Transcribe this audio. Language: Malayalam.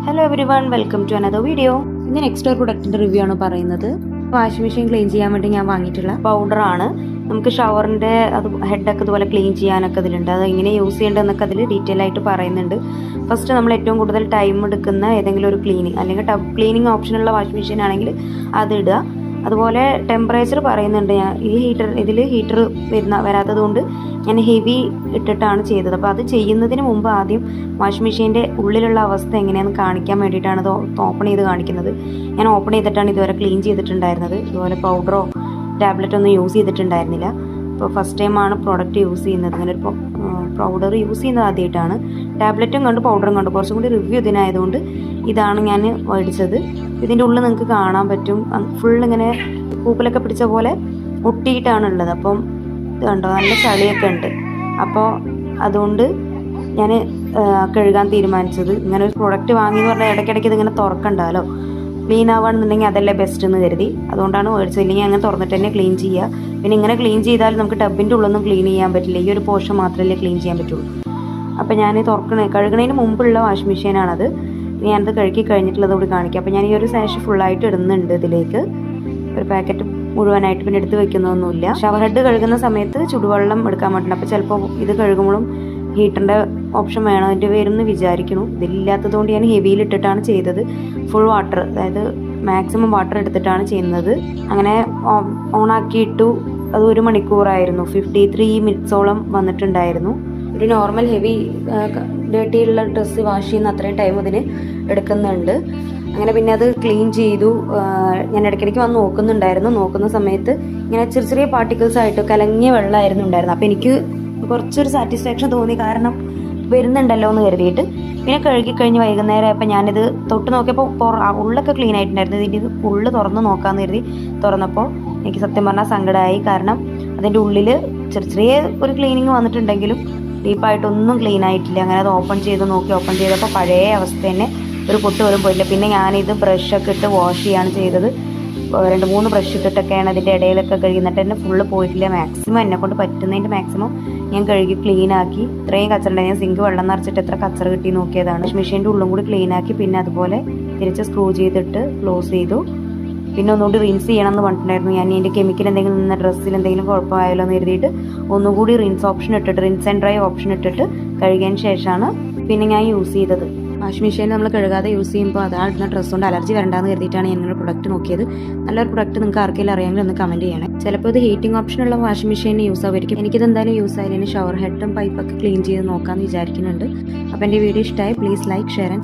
Hello everyone, welcome to another video. ഇന്ന് നെക്സ്റ്റ് ഒരു പ്രൊഡക്റ്റിൻ്റെ റിവ്യൂ ആണ് പറയുന്നത്. വാഷിംഗ് മെഷീൻ ക്ലീൻ ചെയ്യാൻ വേണ്ടി ഞാൻ വാങ്ങിയിട്ടുള്ള പൗഡറാണ്. നമുക്ക് ഷവറിൻ്റെ ഹെഡൊക്കെ ഇതുപോലെ ക്ലീൻ ചെയ്യാനൊക്കെ ഇതിലുണ്ട്. അത് എങ്ങനെ യൂസ് ചെയ്യേണ്ടതെന്നൊക്കെ അതിൽ ഡീറ്റെയിൽ ആയിട്ട് പറയുന്നുണ്ട്. ഫസ്റ്റ് നമ്മൾ ഏറ്റവും കൂടുതൽ ടൈം എടുക്കുന്ന ഏതെങ്കിലും ഒരു ക്ലീനിങ് അല്ലെങ്കിൽ ടബ് ക്ലീനിങ് ഓപ്ഷനുള്ള വാഷിംഗ് മെഷീൻ ആണെങ്കിൽ അത് ഇടുക. അതുപോലെ ടെമ്പറേച്ചർ പറയുന്നുണ്ട്. ഞാൻ ഇതിൽ ഹീറ്റർ വരാത്തത് കൊണ്ട് ഞാൻ ഹെവി ഇട്ടിട്ടാണ് ചെയ്തത്. അപ്പോൾ അത് ചെയ്യുന്നതിന് മുമ്പ് ആദ്യം വാഷിംഗ് മെഷീൻ്റെ ഉള്ളിലുള്ള അവസ്ഥ എങ്ങനെയാണെന്ന് കാണിക്കാൻ വേണ്ടിയിട്ടാണ് ഇത് ഓപ്പൺ ചെയ്ത് കാണിക്കുന്നത്. ഞാൻ ഓപ്പൺ ചെയ്തിട്ടാണ് ഇതുവരെ ക്ലീൻ ചെയ്തിട്ടുണ്ടായിരുന്നത്. ഇതുപോലെ പൗഡറോ ടാബ്ലറ്റോ ഒന്നും യൂസ് ചെയ്തിട്ടുണ്ടായിരുന്നില്ല. അപ്പോൾ ഫസ്റ്റ് ടൈമാണ് പ്രോഡക്റ്റ് യൂസ് ചെയ്യുന്നത്. അങ്ങനെ ഒരു പൗഡർ യൂസ് ചെയ്യുന്നത് ആദ്യമായിട്ടാണ്. ടാബ്ലറ്റും കണ്ട് പൗഡറും കണ്ട് കുറച്ചും കൂടി റിവ്യൂ ഇതിനായതുകൊണ്ട് ഇതാണ് ഞാൻ മേടിച്ചത്. ഇതിൻ്റെ ഉള്ളിൽ നിങ്ങൾക്ക് കാണാൻ പറ്റും, ഫുള്ളിങ്ങനെ പൂപ്പലൊക്കെ പിടിച്ച പോലെ ഒട്ടിയിട്ടാണ് ഉള്ളത്. അപ്പം ഇത് കണ്ടോ, നല്ല ചളിയൊക്കെ ഉണ്ട്. അപ്പോൾ അതുകൊണ്ട് ഞാൻ കഴുകാൻ തീരുമാനിച്ചത്. ഇങ്ങനെ ഒരു പ്രൊഡക്റ്റ് വാങ്ങിയെന്ന് പറഞ്ഞാൽ ഇടയ്ക്കിടയ്ക്ക് ഇതിങ്ങനെ തുറക്കണ്ടല്ലോ, ക്ലീൻ ആവുകയാണെന്നുണ്ടെങ്കിൽ അതല്ലേ ബെസ്റ്റ് എന്ന് കരുതി അതുകൊണ്ടാണ് മേടിച്ചത്. ഇല്ലെങ്കിൽ അങ്ങനെ തുറന്നിട്ട് തന്നെ ക്ലീൻ ചെയ്യുക. പിന്നെ ഇങ്ങനെ ക്ലീൻ ചെയ്താൽ നമുക്ക് ടബിൻ്റെ ഉള്ളൊന്നും ക്ലീൻ ചെയ്യാൻ പറ്റില്ല, ഈ ഒരു പോർഷൻ മാത്രമല്ലേ ക്ലീൻ ചെയ്യാൻ പറ്റുള്ളൂ. അപ്പോൾ ഞാൻ കഴുകണതിന് മുമ്പുള്ള വാഷിംഗ് മെഷീനാണത്. ഞാനത് കഴുകി കഴിഞ്ഞിട്ടുള്ളത് കൂടി കാണിക്കാം. അപ്പോൾ ഞാൻ ഈ ഒരു സാഷ് ഫുള്ളായിട്ട് ഇടുന്നുണ്ട് ഇതിലേക്ക്, ഒരു പാക്കറ്റ് മുഴുവനായിട്ട്. പിന്നെ എടുത്ത് വെക്കുന്നതൊന്നുമില്ല. ഷവർ ഹെഡ് കഴുകുന്ന സമയത്ത് ചുടുവെള്ളം എടുക്കാൻ പറ്റില്ല. അപ്പോൾ ചിലപ്പോൾ ഇത് കഴുകുമ്പോഴും ഹീറ്ററിൻ്റെ ഓപ്ഷൻ വേണം അതിൻ്റെ വരുമെന്ന് വിചാരിക്കുന്നു. ഇതിലില്ലാത്തത് കൊണ്ട് ഞാൻ ഹെവിയിലിട്ടിട്ടാണ് ചെയ്തത്. ഫുൾ വാട്ടർ, അതായത് മാക്സിമം വാട്ടർ എടുത്തിട്ടാണ് ചെയ്യുന്നത്. അങ്ങനെ ഓണാക്കിയിട്ടു. അത് 1 മണിക്കൂറായിരുന്നു. 53 മിനിറ്റ്സോളം വന്നിട്ടുണ്ടായിരുന്നു. ഒരു നോർമൽ ഹെവി ഡേർട്ടിയുള്ള ഡ്രസ്സ് വാഷ് ചെയ്യുന്ന അത്രയും ടൈം ഇതിന് എടുക്കുന്നുണ്ട്. അങ്ങനെ പിന്നെ അത് ക്ലീൻ ചെയ്തു. ഞാൻ ഇടയ്ക്കിടയ്ക്ക് വന്ന് നോക്കുന്നുണ്ടായിരുന്നു. നോക്കുന്ന സമയത്ത് ഇങ്ങനെ ചെറിയ ചെറിയ പാർട്ടിക്കിൾസ് ആയിട്ട് കലങ്ങിയ വെള്ളമായിരുന്നു ഉണ്ടായിരുന്നത്. അപ്പോൾ എനിക്ക് കുറച്ചൊരു സാറ്റിസ്ഫാക്ഷൻ തോന്നി, കാരണം വരുന്നുണ്ടല്ലോ എന്ന് കരുതിയിട്ട്. പിന്നെ കഴുകിക്കഴിഞ്ഞ് വൈകുന്നേരം ആയപ്പോൾ ഞാനിത് തൊട്ട് നോക്കിയപ്പോൾ ഉള്ളൊക്കെ ക്ലീൻ ആയിട്ടുണ്ടായിരുന്നു. ഇതിൻ്റെ ഉള്ളിൽ തുറന്ന് നോക്കാമെന്ന് കരുതി തുറന്നപ്പോൾ എനിക്ക് സത്യം പറഞ്ഞാൽ സങ്കടമായി. കാരണം അതിൻ്റെ ഉള്ളിൽ ചെറിയ ചെറിയ ഒരു ക്ലീനിങ് വന്നിട്ടുണ്ടെങ്കിലും ഡീപ്പായിട്ടൊന്നും ക്ലീൻ ആയിട്ടില്ല. അങ്ങനെ അത് ഓപ്പൺ ചെയ്തപ്പോൾ പഴയ അവസ്ഥ തന്നെ, ഒരു പൊട്ട് പോലും പോയില്ല. പിന്നെ ഞാനിത് ബ്രഷൊക്കെ ഇട്ട് വാഷ് ചെയ്യാണ് ചെയ്തത്. 2-3 ബ്രഷ് ഇട്ടിട്ടൊക്കെയാണ് അതിൻ്റെ ഇടയിലൊക്കെ കഴുകുന്നിട്ട് തന്നെ ഫുള്ള് പോയിട്ടില്ല. മാക്സിമം എന്നെക്കൊണ്ട് പറ്റുന്നതിൻ്റെ മാക്സിമം ഞാൻ കഴുകി ക്ലീനാക്കി. ഇത്രയും കച്ചറുണ്ടായി. ഞാൻ സിങ്ക് വെള്ളം നിറച്ചിട്ട് എത്ര കച്ചറ കിട്ടി നോക്കിയതാണ്. മെഷീൻ്റെ ഉള്ളും കൂടി ക്ലീനാക്കി. പിന്നെ അതുപോലെ തിരിച്ച് സ്ക്രൂ ചെയ്തിട്ട് ക്ലോസ് ചെയ്തു. പിന്നെ ഒന്നുകൂടി റിൻസ് ചെയ്യണം എന്ന് പറഞ്ഞിട്ടുണ്ടായിരുന്നു. ഞാൻ ഇതിൻ്റെ കെമിക്കൽ എന്തെങ്കിലും നിന്ന ഡ്രസ്സിൽ എന്തെങ്കിലും കുഴപ്പമായാലോ എന്ന് കരുതിയിട്ട് ഒന്നുകൂടി റിൻസ് ആൻഡ് ഡ്രൈ ഓപ്ഷൻ ഇട്ടിട്ട് കഴുകിയതിന് ശേഷമാണ് പിന്നെ ഞാൻ യൂസ് ചെയ്തത്. വാഷിംഗ് മെഷീൻ നമ്മൾ കഴുകാതെ യൂസ് ചെയ്യുമ്പോൾ അതാടുന്ന ഡ്രസ്സ് കൊണ്ട് അലർജി വരണ്ടാന്ന് കരുതിയിട്ടാണ് ഞാൻ ഇങ്ങനെ പ്രൊഡക്റ്റ് നോക്കിയത്. നല്ലൊരു പ്രൊഡക്റ്റ് നിങ്ങൾക്ക് ആർക്കെങ്കിലും അറിയാമെങ്കിൽ ഒന്ന് കമൻറ്റ് ചെയ്യണേ. ചിലപ്പോൾ ഇത് ഹീറ്റിംഗ് ഓപ്ഷനുള്ള വാഷിംഗ് മെഷീനിന് യൂസ് ആവുമായിരിക്കും. എനിക്കിത് എന്തായാലും യൂസ് ആയാലും ഷവർ ഹെഡും പൈപ്പൊക്കെ ക്ലീൻ ചെയ്ത് നോക്കാമെന്ന് വിചാരിക്കുന്നുണ്ട്. അപ്പോൾ എൻ്റെ വീഡിയോ ഇഷ്ടമായി പ്ലീസ് ലൈക്ക്, ഷെയർ ആൻഡ്